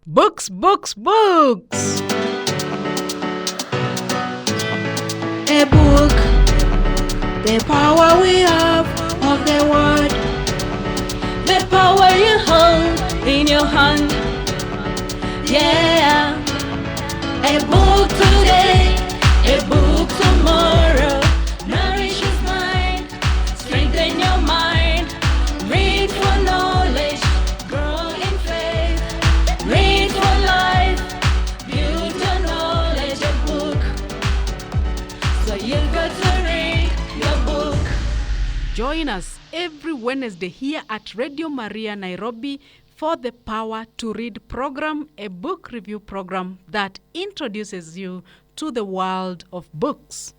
Books, books, books! A book, the power we have of the word, the power you hold in your hand. Yeah, a book today, a book tomorrow. Nourishes mind, strengthen your mind. Read for knowledge, grow in faith. Read for life, build your knowledge. A book, so you've got to read your book. Join us every Wednesday here at Radio Maria Nairobi for the Power to Read program, a book review program that introduces you to the world of books.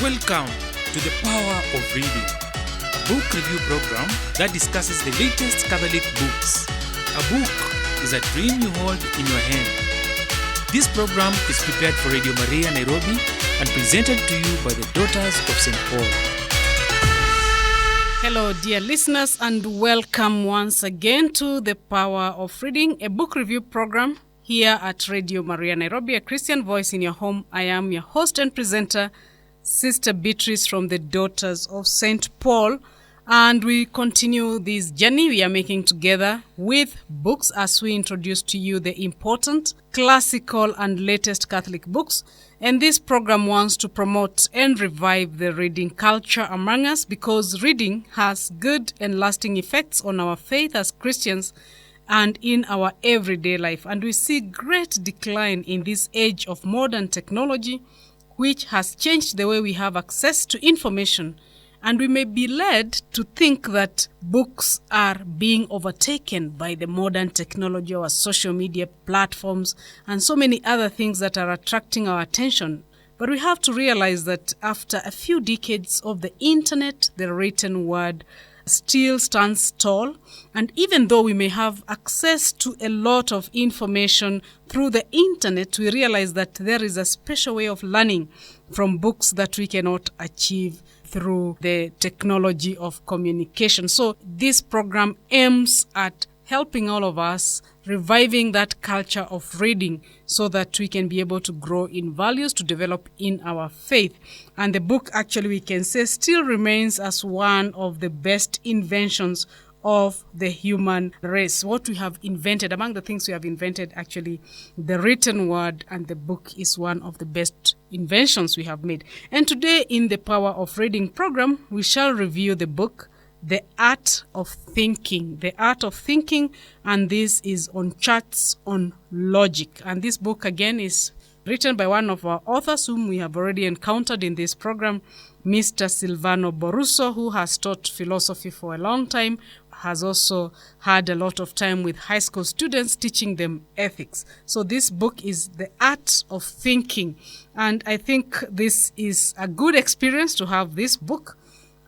Welcome to the Power of Reading, a book review program that discusses the latest Catholic books. A book is a dream you hold in your hand. This program is prepared for Radio Maria Nairobi and presented to you by the Daughters of St. Paul. Hello, dear listeners, and welcome once again to the Power of Reading, a book review program here at Radio Maria Nairobi, a Christian voice in your home. I am your host and presenter, Sister Beatrice from the Daughters of St. Paul, and we continue this journey we are making together with books as we introduce to you the important, classical, and latest Catholic books. And this program wants to promote and revive the reading culture among us because reading has good and lasting effects on our faith as Christians and in our everyday life. And we see great decline in this age of modern technology, which has changed the way we have access to information. And we may be led to think that books are being overtaken by the modern technology or social media platforms and so many other things that are attracting our attention. But we have to realize that after a few decades of the internet, the written word still stands tall. And even though we may have access to a lot of information through the internet, we realize that there is a special way of learning from books that we cannot achieve through the technology of communication. So this program aims at helping all of us reviving that culture of reading so that we can be able to grow in values, to develop in our faith. And the book, actually, we can say, still remains as one of the best inventions of the human race. What we have invented, among the things we have invented, actually, the written word and the book is one of the best inventions we have made. And today in the Power of Reading program, we shall review the book, The Art of Thinking. The Art of Thinking, and this is on Charts on Logic. And this book, again, is written by one of our authors whom we have already encountered in this program, Mr. Silvano Boruso, who has taught philosophy for a long time, has also had a lot of time with high school students teaching them ethics. So this book is The Art of Thinking. And I think this is a good experience to have this book.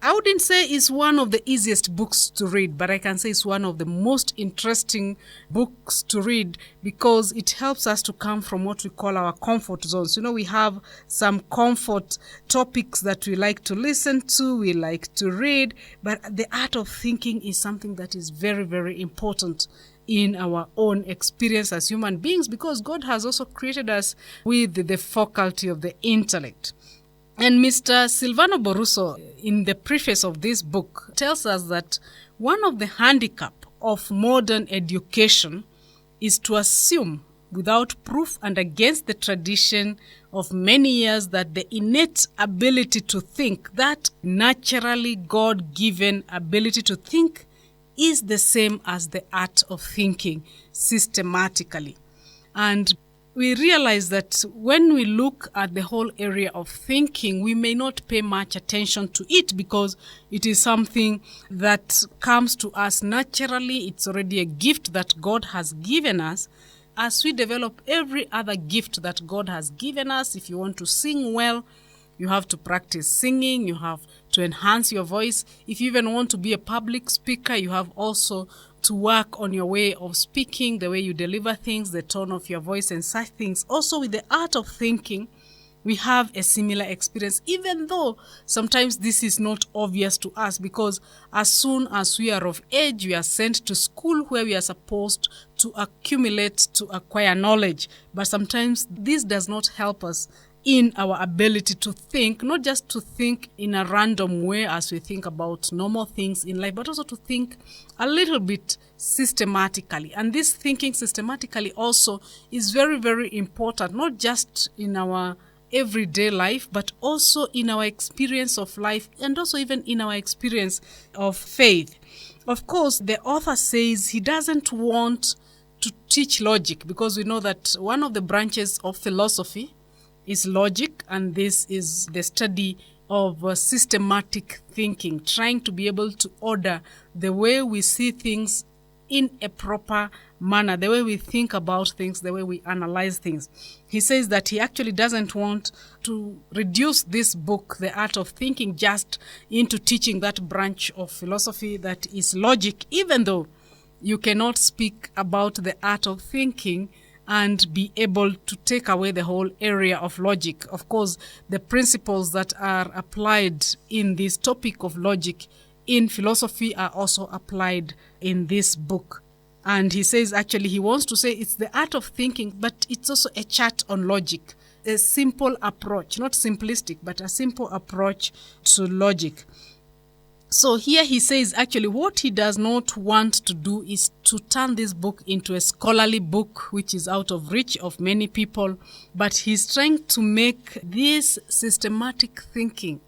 I wouldn't say it's one of the easiest books to read, but I can say it's one of the most interesting books to read because it helps us to come from what we call our comfort zones. You know, we have some comfort topics that we like to listen to, we like to read, but the art of thinking is something that is very, very important in our own experience as human beings because God has also created us with the faculty of the intellect. And Mr. Silvano Boruso, in the preface of this book, tells us that one of the handicap of modern education is to assume, without proof and against the tradition of many years, that the innate ability to think, that naturally God-given ability to think, is the same as the art of thinking systematically. And we realize that when we look at the whole area of thinking, we may not pay much attention to it because it is something that comes to us naturally. It's already a gift that God has given us. As we develop every other gift that God has given us, if you want to sing well, you have to practice singing, you have to enhance your voice. If you even want to be a public speaker, you have also to work on your way of speaking, the way you deliver things, the tone of your voice and such things. Also with the art of thinking, we have a similar experience, even though sometimes this is not obvious to us, because as soon as we are of age, we are sent to school where we are supposed to accumulate, to acquire knowledge. But sometimes this does not help us in our ability to think, not just to think in a random way as we think about normal things in life, but also to think a little bit systematically. And this thinking systematically also is very, very important, not just in our everyday life, but also in our experience of life, and also even in our experience of faith. Of course, the author says he doesn't want to teach logic, because we know that one of the branches of philosophy is logic, and this is the study of systematic thinking, trying to be able to order the way we see things in a proper manner, the way we think about things, the way we analyze things. He says that he actually doesn't want to reduce this book, The Art of Thinking, just into teaching that branch of philosophy that is logic, even though you cannot speak about the art of thinking and be able to take away the whole area of logic. Of course, the principles that are applied in this topic of logic in philosophy are also applied in this book. And he says, actually, he wants to say it's the art of thinking, but it's also a chat on logic, a simple approach, not simplistic, but a simple approach to logic. So here he says, actually, what he does not want to do is to turn this book into a scholarly book, which is out of reach of many people, but he's trying to make this systematic thinking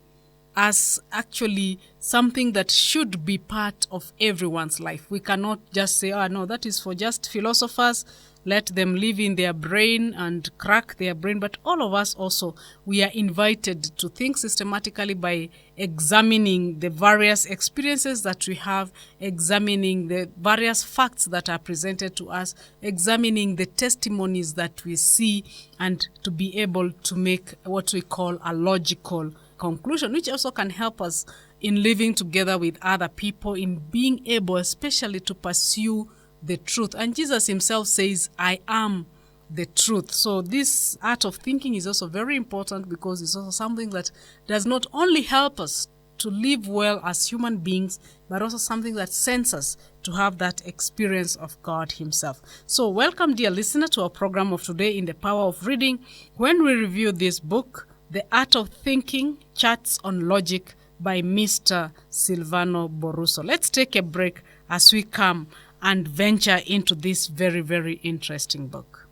as actually something that should be part of everyone's life. We cannot just say, oh, no, that is for just philosophers. Let them live in their brain and crack their brain. But all of us also, we are invited to think systematically by examining the various experiences that we have, examining the various facts that are presented to us, examining the testimonies that we see, and to be able to make what we call a logical conclusion, which also can help us in living together with other people, in being able especially to pursue the truth. And Jesus himself says, I am the truth. So this art of thinking is also very important, because it's also something that does not only help us to live well as human beings, but also something that sends us to have that experience of God himself. So welcome, dear listener, to our program of today in the Power of Reading, when we review this book, The Art of Thinking, Charts on Logic by Mr. Silvano Boruso. Let's take a break as we come and venture into this very, very interesting book.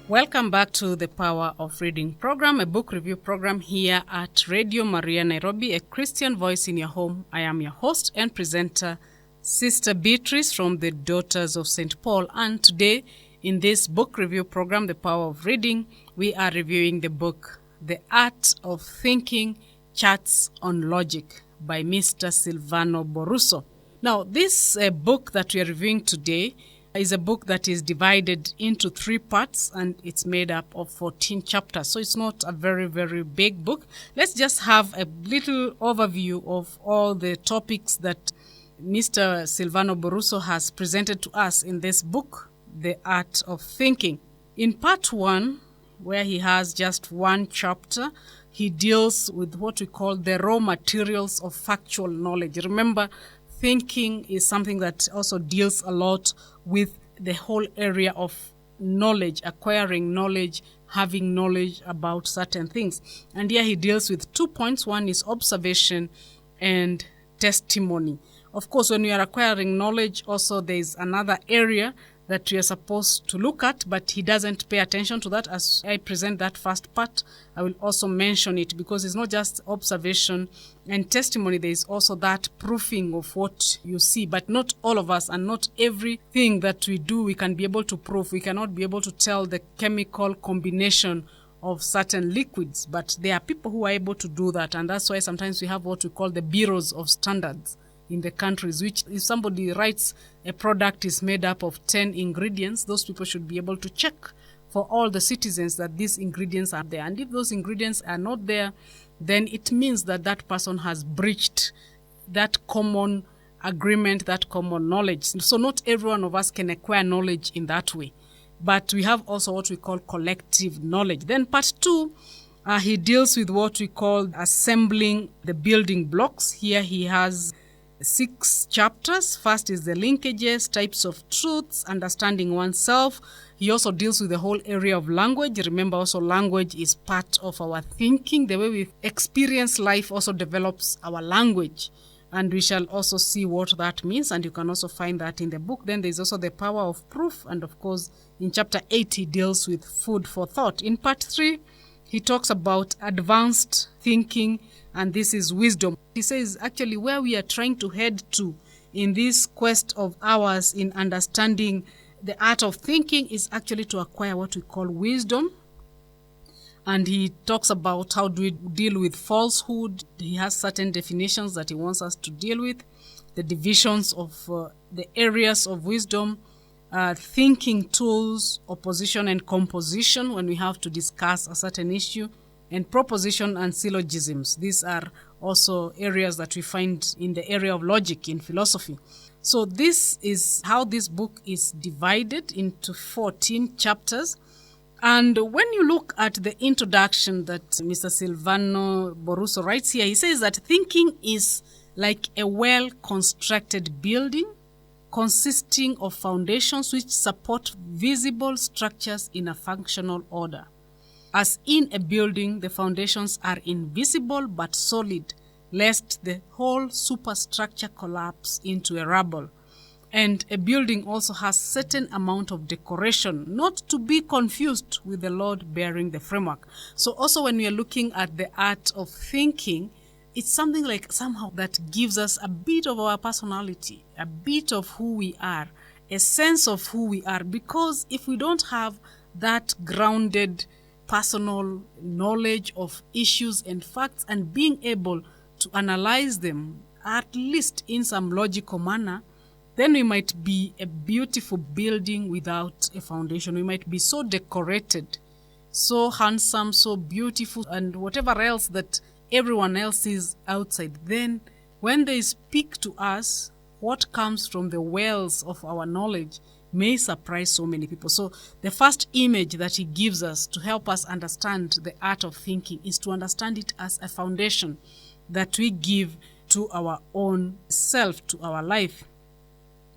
Welcome back to the Power of Reading program, a book review program here at Radio Maria Nairobi, a Christian voice in your home. I am your host and presenter, Sister Beatrice from the Daughters of St. Paul. And today In this book review program, The Power of Reading, we are reviewing the book The Art of Thinking, Charts on Logic by Mr. Silvano Boruso. Now, this book that we are reviewing today is a book that is divided into 3 parts, and it's made up of 14 chapters. So it's not a very, very big book. Let's just have a little overview of all the topics that Mr. Silvano Boruso has presented to us in this book, The Art of Thinking. In part 1, where he has just 1 chapter, he deals with what we call the raw materials of factual knowledge. Remember, thinking is something that also deals a lot with the whole area of knowledge, acquiring knowledge, having knowledge about certain things. And here he deals with 2 points. One is observation and testimony. Of course, when we are acquiring knowledge, also there is another area that we are supposed to look at, but he doesn't pay attention to that. As I present that first part, I will also mention it, because it's not just observation and testimony. There is also that proofing of what you see, but not all of us, and not everything that we do we can be able to prove. We cannot be able to tell the chemical combination of certain liquids, but there are people who are able to do that, and that's why sometimes we have what we call the bureaus of standards in the countries, which if somebody writes a product is made up of 10 ingredients, those people should be able to check for all the citizens that these ingredients are there. And if those ingredients are not there, then it means that that person has breached that common agreement, that common knowledge. So not every one of us can acquire knowledge in that way. But we have also what we call collective knowledge. Then part 2, he deals with what we call assembling the building blocks. Here he has 6 chapters. First is the linkages, types of truths, understanding oneself. He also deals with the whole area of language. Remember, also language is part of our thinking. The way we experience life also develops our language. And we shall also see what that means, and you can also find that in the book. Then there's also the power of proof, and of course in chapter 8 he deals with food for thought. In part 3 he talks about advanced thinking, and this is wisdom. He says actually where we are trying to head to in this quest of ours in understanding the art of thinking is actually to acquire what we call wisdom. And he talks about how do we deal with falsehood. He has certain definitions that he wants us to deal with, the divisions of the areas of wisdom, thinking tools, opposition and composition when we have to discuss a certain issue, and proposition and syllogisms. These are also areas that we find in the area of logic in philosophy. So this is how this book is divided into 14 chapters. And when you look at the introduction that Mr. Silvano Boruso writes here, he says that thinking is like a well-constructed building consisting of foundations which support visible structures in a functional order. As in a building, the foundations are invisible but solid, lest the whole superstructure collapse into a rubble. And a building also has certain amount of decoration, not to be confused with the load bearing the framework. So also when we are looking at the art of thinking, it's something like somehow that gives us a bit of our personality, a bit of who we are, a sense of who we are. Because if we don't have that grounded personal knowledge of issues and facts and being able to analyze them, at least in some logical manner, then we might be a beautiful building without a foundation. We might be so decorated, so handsome, so beautiful, and whatever else that everyone else is outside. Then when they speak to us, what comes from the wells of our knowledge may surprise so many people. So the first image that he gives us to help us understand the art of thinking is to understand it as a foundation that we give to our own self, to our life.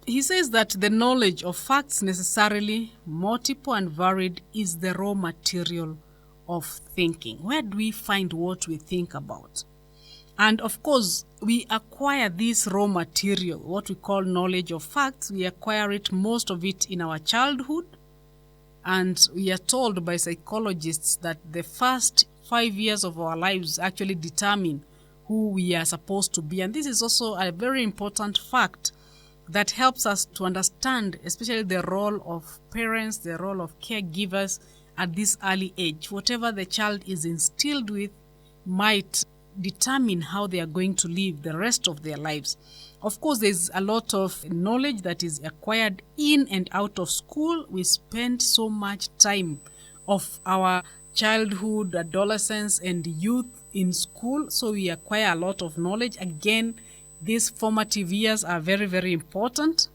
He says that the knowledge of facts, necessarily multiple and varied, is the raw material of thinking. Where do we find what we think about? And of course, we acquire this raw material, what we call knowledge of facts. We acquire it, most of it, in our childhood. And we are told by psychologists that the first 5 years of our lives actually determine who we are supposed to be. And this is also a very important fact, that helps us to understand, especially the role of parents, the role of caregivers at this early age. Whatever the child is instilled with might determine how they are going to live the rest of their lives. Of course, there's a lot of knowledge that is acquired in and out of school. We spend so much time of our childhood, adolescence, and youth in school, so we acquire a lot of knowledge. Again, these formative years are very, very important.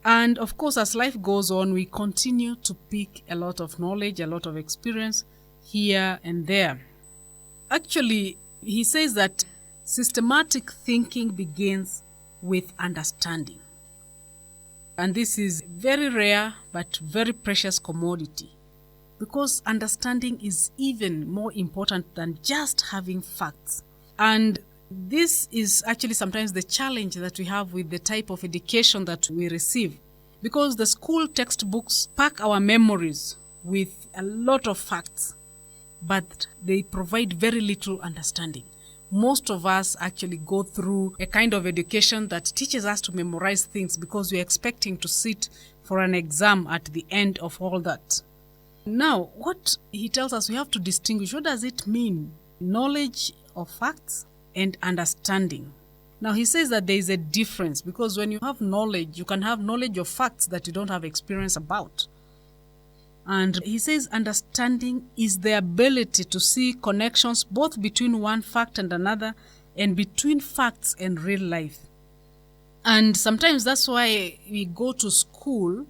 And of course, as life goes on, we continue to pick a lot of knowledge, a lot of experience here and there. Actually, he says that systematic thinking begins with understanding. And this is very rare but very precious commodity, because understanding is even more important than just having facts. And this is actually sometimes the challenge that we have with the type of education that we receive, because the school textbooks pack our memories with a lot of facts, but they provide very little understanding. Most of us actually go through a kind of education that teaches us to memorize things because we're expecting to sit for an exam at the end of all that. Now, what he tells us, we have to distinguish, what does it mean? Knowledge of facts and understanding. Now, he says that there is a difference, because when you have knowledge, you can have knowledge of facts that you don't have experience about. And he says understanding is the ability to see connections both between one fact and another, and between facts and real life. And sometimes that's why we go to school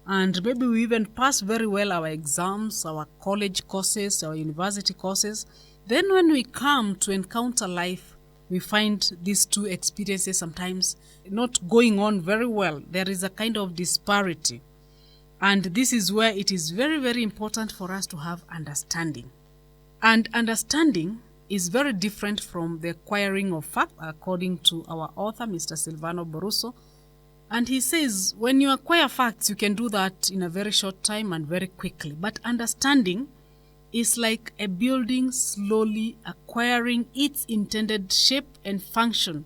and maybe we even pass very well our exams, our college courses, our university courses. Then when we come to encounter life, we find these two experiences sometimes not going on very well. There is a kind of disparity. And this is where it is very, very important for us to have understanding. And understanding is very different from the acquiring of fact, according to our author, Mr. Silvano Boruso. And he says, when you acquire facts, you can do that in a very short time and very quickly. But understanding is like a building slowly acquiring its intended shape and function.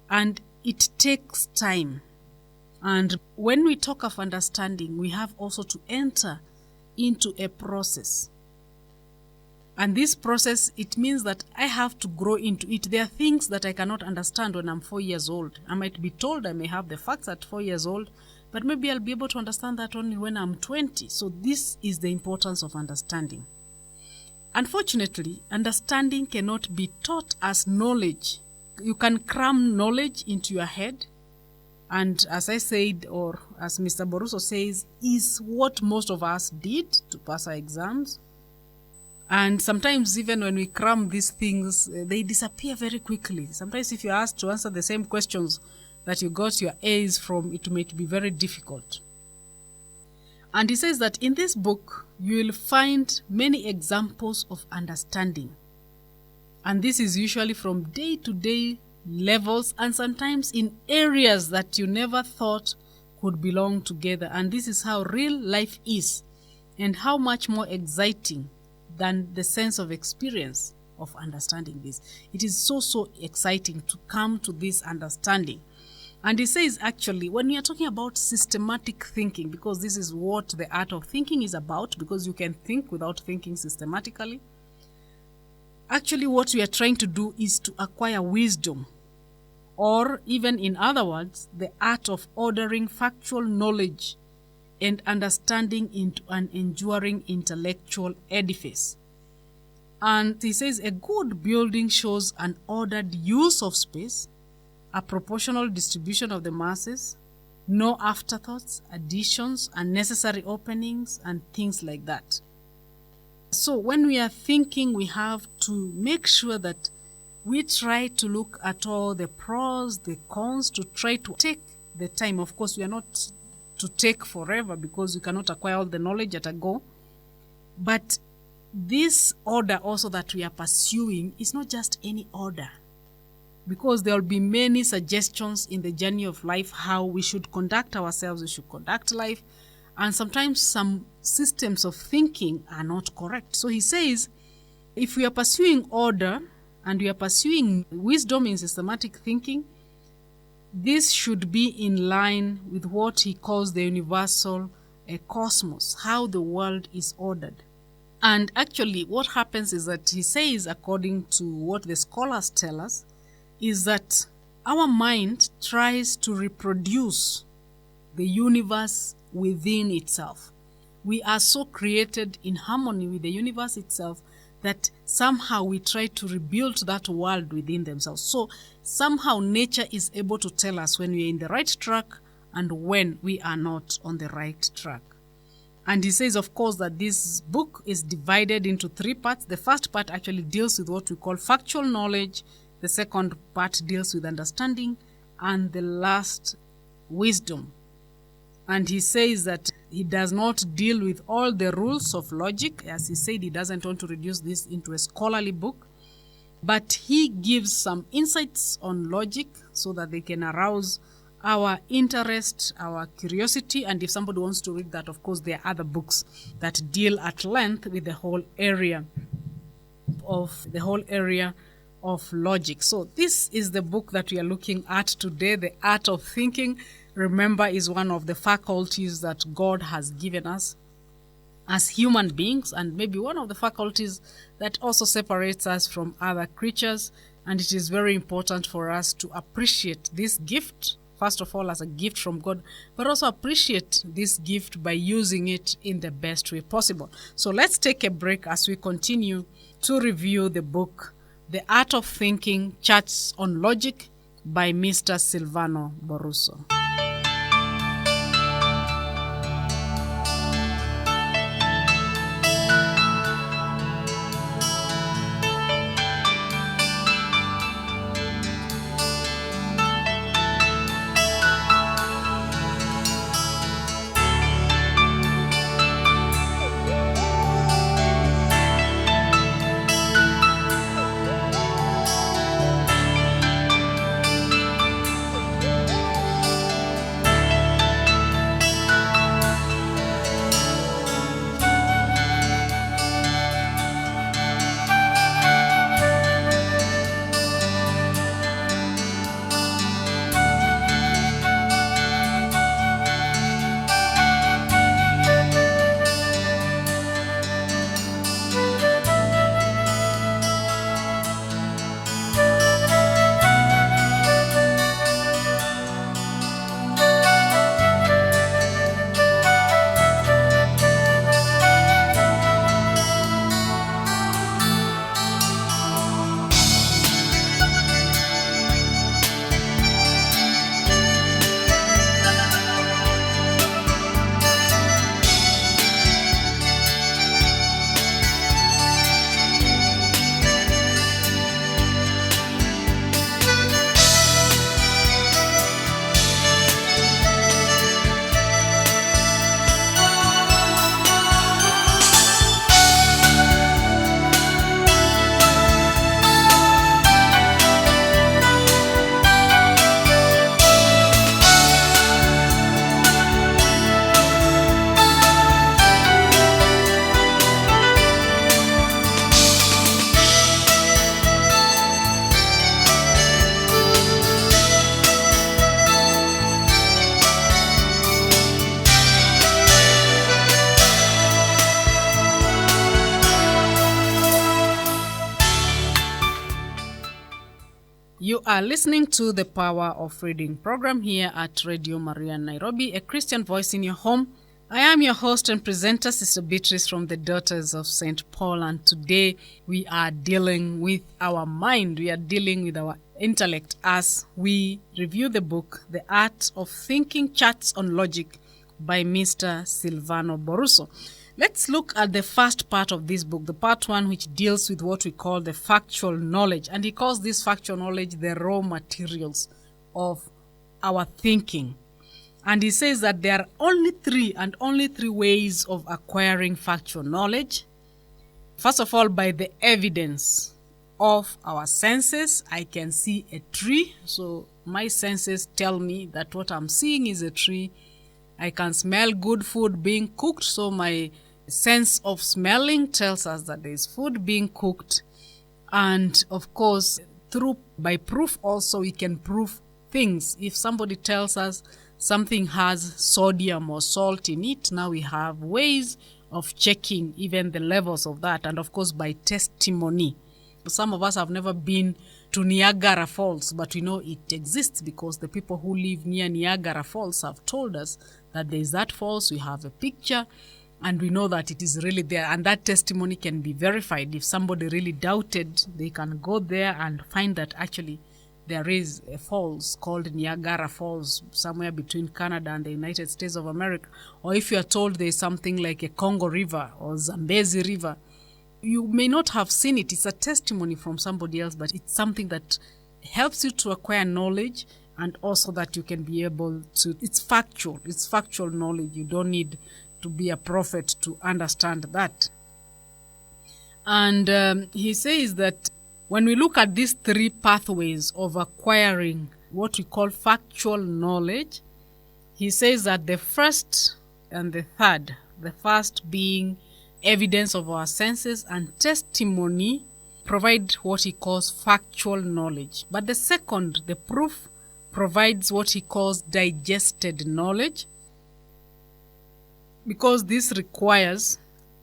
And it takes time. And when we talk of understanding, we have also to enter into a process. And this process, it means that I have to grow into it. There are things that I cannot understand when I'm 4 years old. I might be told I may have the facts at 4 years old, but maybe I'll be able to understand that only when I'm 20. So this is the importance of understanding. Unfortunately, understanding cannot be taught as knowledge. You can cram knowledge into your head. And as I said, or as Mr. Boruso says, is what most of us did to pass our exams. And sometimes even when we cram these things, they disappear very quickly. Sometimes if you're asked to answer the same questions that you got your A's from, it might be very difficult. And he says that in this book, you will find many examples of understanding. And this is usually from day-to-day levels, and sometimes in areas that you never thought could belong together. And this is how real life is, and how much more exciting than the sense of experience of understanding this. It is so exciting to come to this understanding. And he says, actually, when we are talking about systematic thinking, because this is what the art of thinking is about, because you can think without thinking systematically. Actually, what we are trying to do is to acquire wisdom, or even in other words, the art of ordering factual knowledge and understanding into an enduring intellectual edifice. And he says a good building shows an ordered use of space, a proportional distribution of the masses, no afterthoughts, additions, unnecessary openings, and things like that. So when we are thinking, we have to make sure that we try to look at all the pros, the cons, to try to take the time. Of course, we are not to take forever, because we cannot acquire all the knowledge at a go. But this order also that we are pursuing is not just any order, because there will be many suggestions in the journey of life how we should conduct ourselves, we should conduct life, and sometimes some systems of thinking are not correct. So he says, if we are pursuing order and we are pursuing wisdom in systematic thinking, this should be in line with what he calls the universal cosmos, how the world is ordered. And actually what happens is that he says, according to what the scholars tell us, is that our mind tries to reproduce the universe within itself. We are so created in harmony with the universe itself that somehow we try to rebuild that world within themselves. So somehow nature is able to tell us when we are in the right track and when we are not on the right track. And he says, of course, that this book is divided into 3 parts. The first part actually deals with what we call factual knowledge. The second part deals with understanding. And the last, wisdom. And he says that he does not deal with all the rules of logic. As he said, he doesn't want to reduce this into a scholarly book. But he gives some insights on logic so that they can arouse our interest, our curiosity. And if somebody wants to read that, of course, there are other books that deal at length with the whole area of logic. So this is the book that we are looking at today. The Art of Thinking, remember, is one of the faculties that God has given us as human beings, and maybe one of the faculties that also separates us from other creatures. And it is very important for us to appreciate this gift, first of all, as a gift from God, but also appreciate this gift by using it in the best way possible. So let's take a break as we continue to review the book, The Art of Thinking, Charts on Logic by Mr. Silvano Boruso. You are listening to the Power of Reading program here at Radio Maria Nairobi, a Christian voice in your home. I am your host and presenter, Sister Beatrice from the Daughters of St. Paul, and today we are dealing with our mind. We are dealing with our intellect as we review the book, The Art of Thinking, Charts on Logic by Mr. Silvano Boruso. Let's look at the first part of this book, the part 1, which deals with what we call the factual knowledge. And he calls this factual knowledge the raw materials of our thinking. And he says that there are only three ways of acquiring factual knowledge. First of all, by the evidence of our senses. I can see a tree, so my senses tell me that what I'm seeing is a tree. I can smell good food being cooked, so my sense of smelling tells us that there is food being cooked. And of course, by proof also, we can prove things. If somebody tells us something has sodium or salt in it, now we have ways of checking even the levels of that, and of course by testimony. Some of us have never been to Niagara Falls, but we know it exists because the people who live near Niagara Falls have told us that there is that falls. We have a picture and we know that it is really there, and that testimony can be verified. If somebody really doubted, they can go there and find that actually there is a falls called Niagara Falls somewhere between Canada and the United States of America. Or if you are told there is something like a Congo River or Zambezi River, you may not have seen it. It's a testimony from somebody else, but it's something that helps you to acquire knowledge, and also that you can be able to, it's factual knowledge. You don't need to be a prophet to understand that. And he says that when we look at these three pathways of acquiring what we call factual knowledge, he says that the first and the third, the first being evidence of our senses and testimony, provide what he calls factual knowledge. But the second, the proof, provides what he calls digested knowledge, because this requires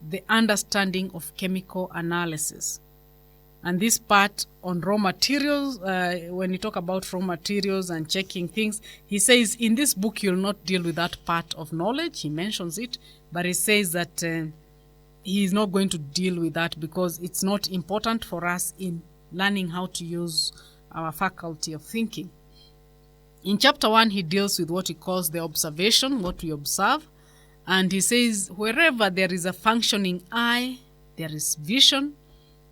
the understanding of chemical analysis. And this part on raw materials, when you talk about raw materials and checking things, he says in this book you'll not deal with that part of knowledge. He mentions it, but he says that he is not going to deal with that because it's not important for us in learning how to use our faculty of thinking. In chapter 1, he deals with what he calls the observation, what we observe. And he says wherever there is a functioning eye, there is vision,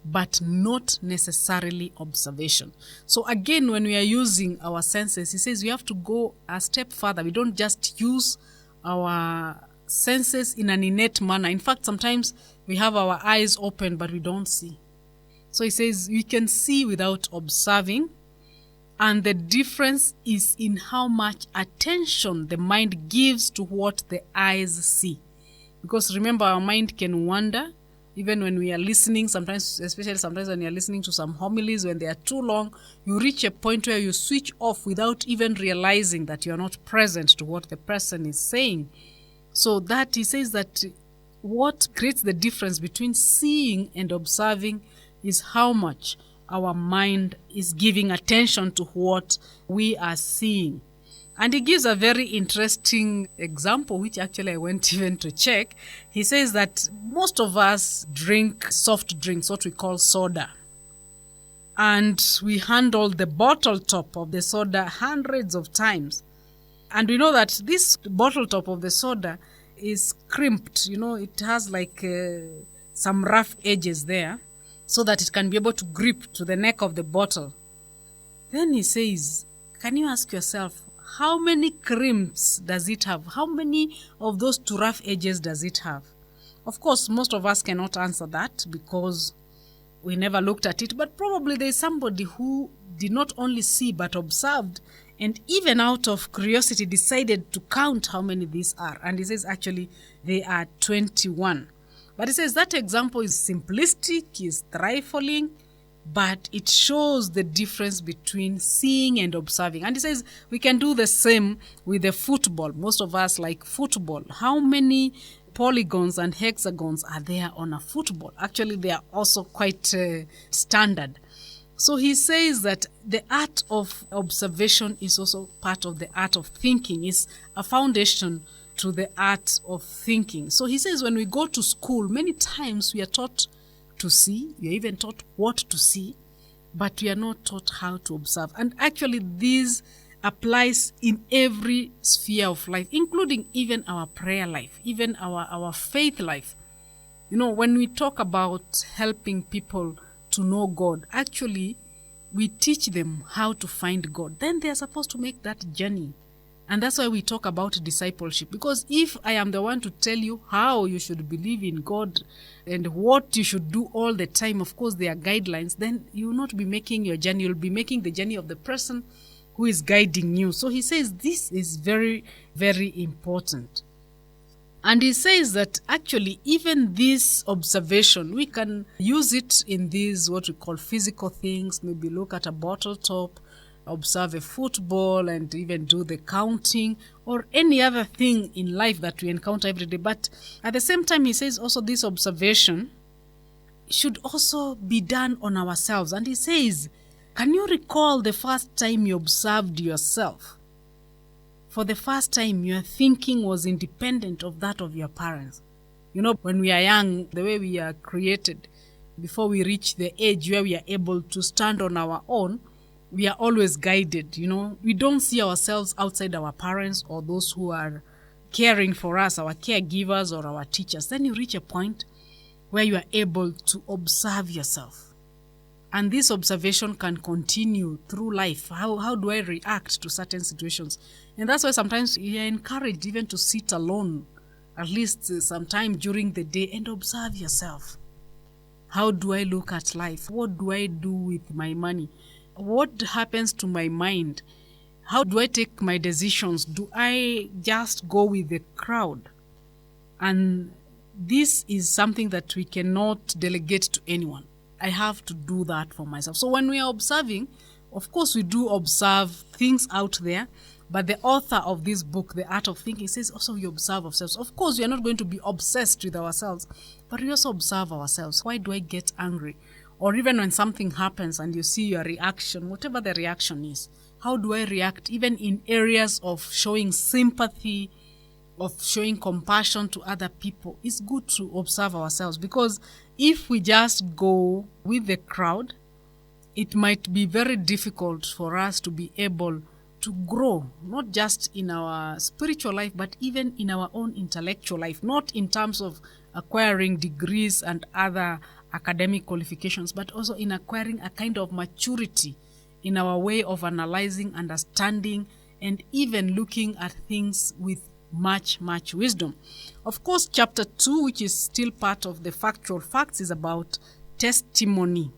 but not necessarily observation. So again, when we are using our senses, he says we have to go a step further. We don't just use our senses in an innate manner. In fact, sometimes we have our eyes open, but we don't see. So he says we can see without observing, and the difference is in how much attention the mind gives to what the eyes see. Because remember, our mind can wander. Even when we are listening, sometimes, especially sometimes when you are listening to some homilies, when they are too long, you reach a point where you switch off without even realizing that you are not present to what the person is saying. So that he says that what creates the difference between seeing and observing is how much our mind is giving attention to what we are seeing. And he gives a very interesting example, which actually I went even to check. He says that most of us drink soft drinks, what we call soda. And we handle the bottle top of the soda hundreds of times. And we know that this bottle top of the soda is crimped. You know, it has like some rough edges there so that it can be able to grip to the neck of the bottle. Then he says, can you ask yourself, how many crimps does it have? How many of those two rough edges does it have? Of course, most of us cannot answer that because we never looked at it, but probably there is somebody who did not only see but observed, and even out of curiosity decided to count how many these are. And he says actually they are 21. But he says that example is simplistic, is trifling, but it shows the difference between seeing and observing. And he says we can do the same with the football. Most of us like football. How many polygons and hexagons are there on a football? Actually, they are also quite standard. So he says that the art of observation is also part of the art of thinking. It's a foundation to the art of thinking. So he says when we go to school, many times we are taught to see, we are even taught what to see, but we are not taught how to observe. And actually this applies in every sphere of life, including even our prayer life, even our faith life. You know, when we talk about helping people to know God, actually we teach them how to find God. Then they are supposed to make that journey. And that's why we talk about discipleship. Because if I am the one to tell you how you should believe in God and what you should do all the time, of course there are guidelines, then you will not be making your journey. You'll be making the journey of the person who is guiding you. So he says this is very, very important. And he says that actually even this observation, we can use it in these what we call physical things. Maybe look at a bottle top, observe a football and even do the counting or any other thing in life that we encounter every day. But at the same time, he says also this observation should also be done on ourselves. And he says, can you recall the first time you observed yourself? For the first time, your thinking was independent of that of your parents. You know, when we are young, the way we are created, before we reach the age where we are able to stand on our own, we are always guided. You know, we don't see ourselves outside our parents or those who are caring for us, our caregivers or our teachers. Then you reach a point where you are able to observe yourself. And this observation can continue through life. How do I react to certain situations? And that's why sometimes you are encouraged even to sit alone, at least sometime during the day, and observe yourself. How do I look at life? What do I do with my money? What happens to my mind? How do I take my decisions? Do I just go with the crowd? And this is something that we cannot delegate to anyone. I have to do that for myself. So when we are observing, of course we do observe things out there, but the author of this book, The Art of Thinking, says also we observe ourselves. Of course, we are not going to be obsessed with ourselves, but we also observe ourselves. Why do I get angry? Or even when something happens and you see your reaction, whatever the reaction is, how do I react? Even in areas of showing sympathy, of showing compassion to other people, it's good to observe ourselves, because if we just go with the crowd, it might be very difficult for us to be able to grow, not just in our spiritual life, but even in our own intellectual life, not in terms of acquiring degrees and other academic qualifications, but also in acquiring a kind of maturity in our way of analyzing, understanding, and even looking at things with much wisdom. Of course, chapter 2, which is still part of the factual facts, is about testimony.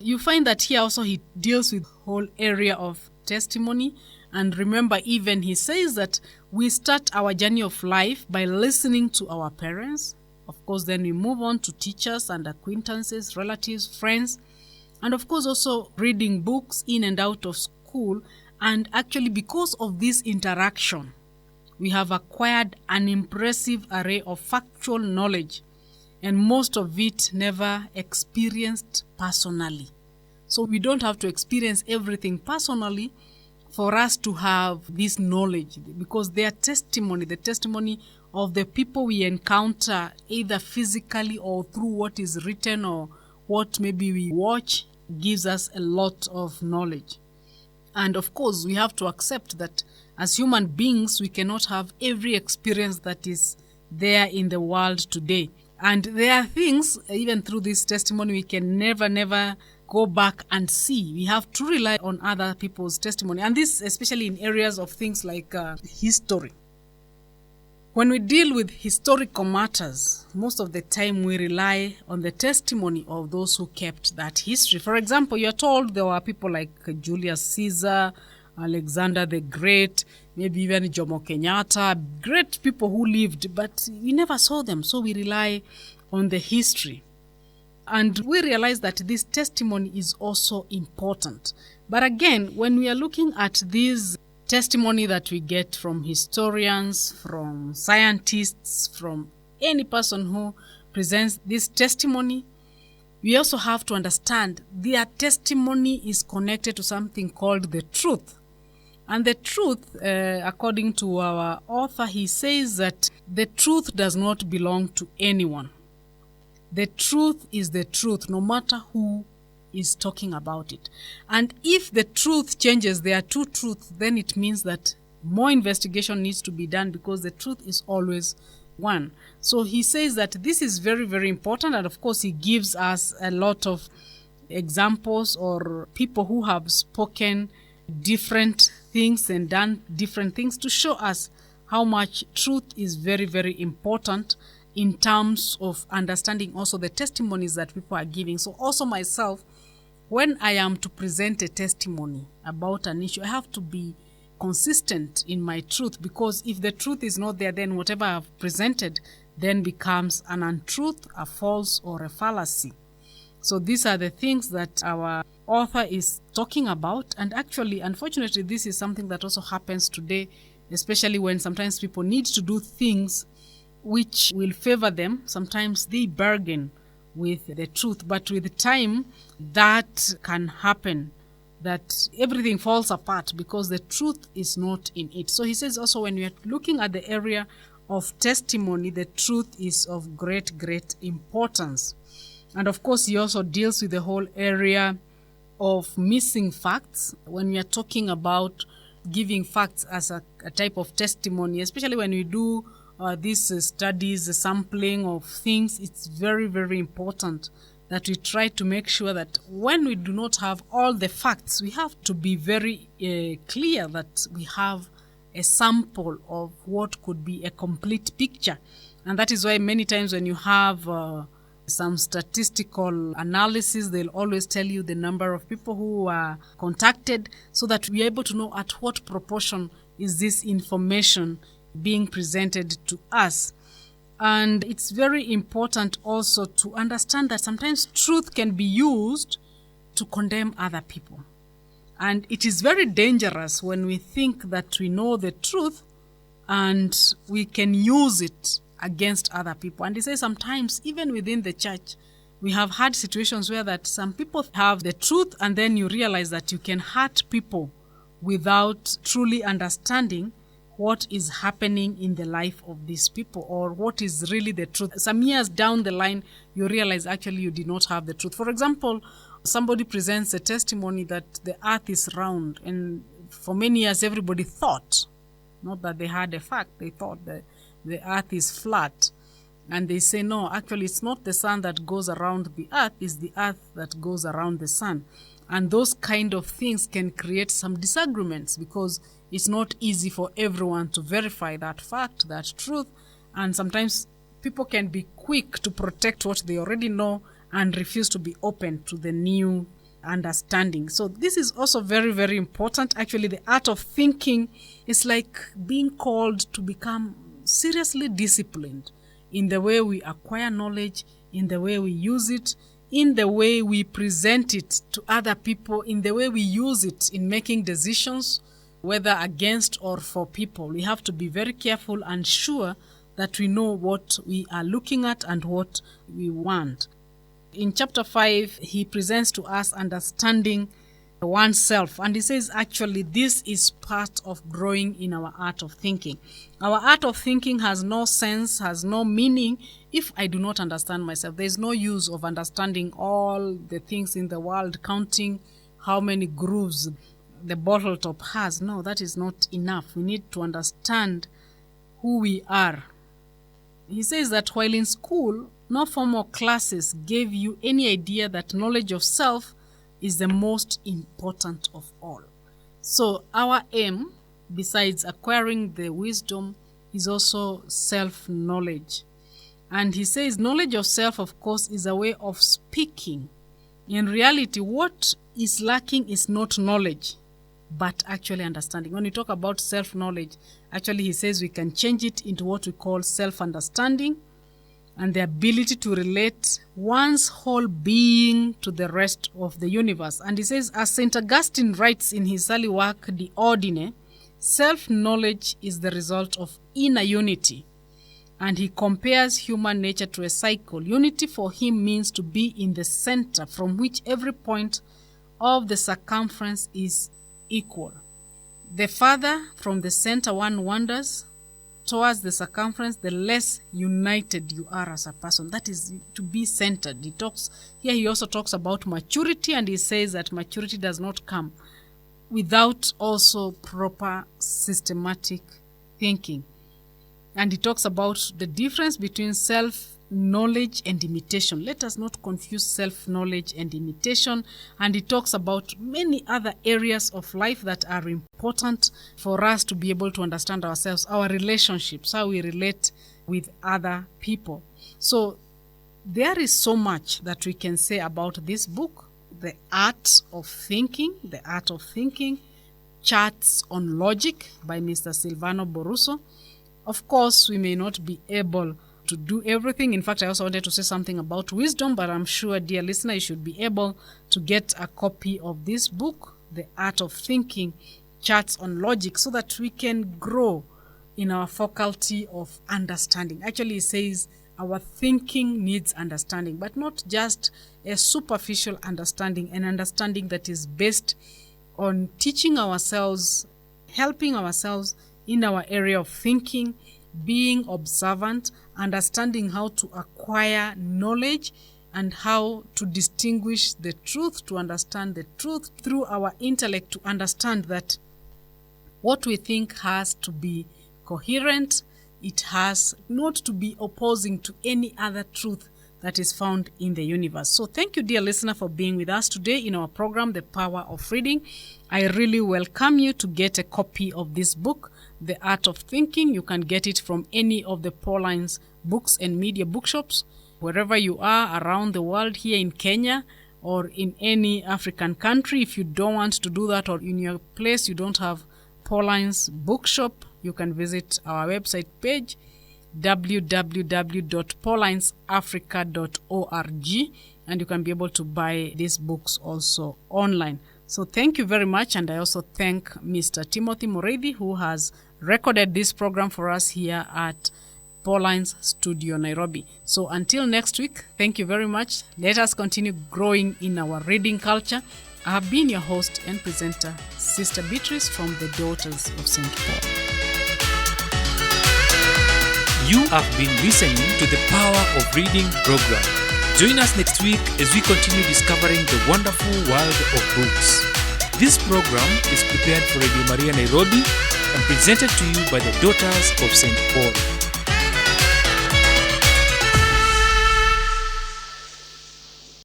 You find that here also he deals with the whole area of testimony. And remember, even he says that we start our journey of life by listening to our parents. Of course, then we move on to teachers and acquaintances, relatives, friends, and of course also reading books in and out of school. And actually, because of this interaction, we have acquired an impressive array of factual knowledge, and most of it never experienced personally. So we don't have to experience everything personally for us to have this knowledge, because their testimony, the testimony of the people we encounter, either physically or through what is written or what maybe we watch, gives us a lot of knowledge. And of course, we have to accept that as human beings, we cannot have every experience that is there in the world today. And there are things, even through this testimony, we can never go back and see. We have to rely on other people's testimony. And this especially in areas of things like history. When we deal with historical matters, most of the time we rely on the testimony of those who kept that history. For example, you're told there were people like Julius Caesar, Alexander the Great, maybe even Jomo Kenyatta, great people who lived, but we never saw them. So we rely on the history. And we realize that this testimony is also important. But again, when we are looking at this testimony that we get from historians, from scientists, from any person who presents this testimony, we also have to understand their testimony is connected to something called the truth. And the truth, according to our author, he says that the truth does not belong to anyone. The truth is the truth, no matter who is talking about it. And if the truth changes, there are two truths, then it means that more investigation needs to be done, because the truth is always one. So he says that this is very important, and of course he gives us a lot of examples or people who have spoken different things and done different things to show us how much truth is very important in terms of understanding also the testimonies that people are giving. So also myself, when I am to present a testimony about an issue, I have to be consistent in my truth, because if the truth is not there, then whatever I've presented then becomes an untruth, a false, or a fallacy. So these are the things that our author is talking about. And actually, unfortunately, this is something that also happens today, especially when sometimes people need to do things which will favor them. Sometimes they bargain with the truth, but with time that can happen, that everything falls apart because the truth is not in it. So he says also, when you're looking at the area of testimony, the truth is of great importance. And of course, he also deals with the whole area of missing facts. When we are talking about giving facts as a type of testimony, especially when we do these studies, the sampling of things, it's very important that we try to make sure that when we do not have all the facts, we have to be very clear that we have a sample of what could be a complete picture. And that is why many times when you have some statistical analysis, they'll always tell you the number of people who are contacted, so that we are able to know at what proportion is this information being presented to us. And it's very important also to understand that sometimes truth can be used to condemn other people. And it is very dangerous when we think that we know the truth and we can use it against other people. And he says sometimes even within the church, we have had situations where that some people have the truth, and then you realize that you can hurt people without truly understanding what is happening in the life of these people, or what is really the truth. Some years down the line, you realize actually you did not have the truth. For example, somebody presents a testimony that the earth is round, and for many years everybody thought, not that they had a fact, they thought that the earth is flat. And they say, no, actually it's not the sun that goes around the earth, it's the earth that goes around the sun. And those kind of things can create some disagreements, because it's not easy for everyone to verify that fact, that truth. And sometimes people can be quick to protect what they already know and refuse to be open to the new understanding. So this is also very important. Actually, the art of thinking is like being called to become seriously disciplined in the way we acquire knowledge, in the way we use it, in the way we present it to other people, in the way we use it in making decisions, whether against or for people. We have to be very careful and sure that we know what we are looking at and what we want. In chapter 5, he presents to us understanding oneself. And he says, actually, this is part of growing in our art of thinking. Our art of thinking has no sense, has no meaning, if I do not understand myself. There is no use of understanding all the things in the world, counting how many grooves the bottle top has. No, that is not enough. We need to understand who we are. He says that while in school, no formal classes gave you any idea that knowledge of self is the most important of all. So our aim, besides acquiring the wisdom, is also self-knowledge. And he says knowledge of self, of course, is a way of speaking. In reality, what is lacking is not knowledge, but actually understanding. When we talk about self-knowledge, actually he says we can change it into what we call self-understanding, and the ability to relate one's whole being to the rest of the universe. And he says, as St. Augustine writes in his early work, De Ordine, self-knowledge is the result of inner unity. And he compares human nature to a cycle. Unity for him means to be in the center from which every point of the circumference is equal. The farther from the center one wanders towards the circumference, the less united you are as a person. That is to be centered. He also talks about maturity, and he says that maturity does not come without also proper systematic thinking. And he talks about the difference between self-knowledge and imitation. Let us not confuse self-knowledge and imitation. And he talks about many other areas of life that are important for us to be able to understand ourselves, our relationships, how we relate with other people. So there is so much that we can say about this book, The Art of Thinking, Charts on Logic by Mr. Silvano Boruso. Of course, we may not be able to do everything. In fact, I also wanted to say something about wisdom, but I'm sure, dear listener, you should be able to get a copy of this book, The Art of Thinking, Charts on Logic, so that we can grow in our faculty of understanding. Actually, it says our thinking needs understanding, but not just a superficial understanding, an understanding that is based on teaching ourselves, helping ourselves in our area of thinking, being observant, understanding how to acquire knowledge and how to distinguish the truth, to understand the truth through our intellect, to understand that what we think has to be coherent, it has not to be opposing to any other truth that is found in the universe. So thank you, dear listener, for being with us today in our program, The Power of Reading. I really welcome you to get a copy of this book, The Art of Thinking. You can get it from any of the Pauline's books and media bookshops, wherever you are around the world, here in Kenya or in any African country. If you don't want to do that, or in your place you don't have Pauline's bookshop, you can visit our website page, www.paulinesafrica.org, and you can be able to buy these books also online. So thank you very much, and I also thank Mr. Timothy Moreithi, who has recorded this program for us here at Pauline's Studio, Nairobi. So until next week, thank you very much. Let us continue growing in our reading culture. I have been your host and presenter, Sister Beatrice from the Daughters of St. Paul. You have been listening to the Power of Reading program. Join us next week as we continue discovering the wonderful world of books. This program is prepared for Radio Maria Nairobi and presented to you by the Daughters of St. Paul.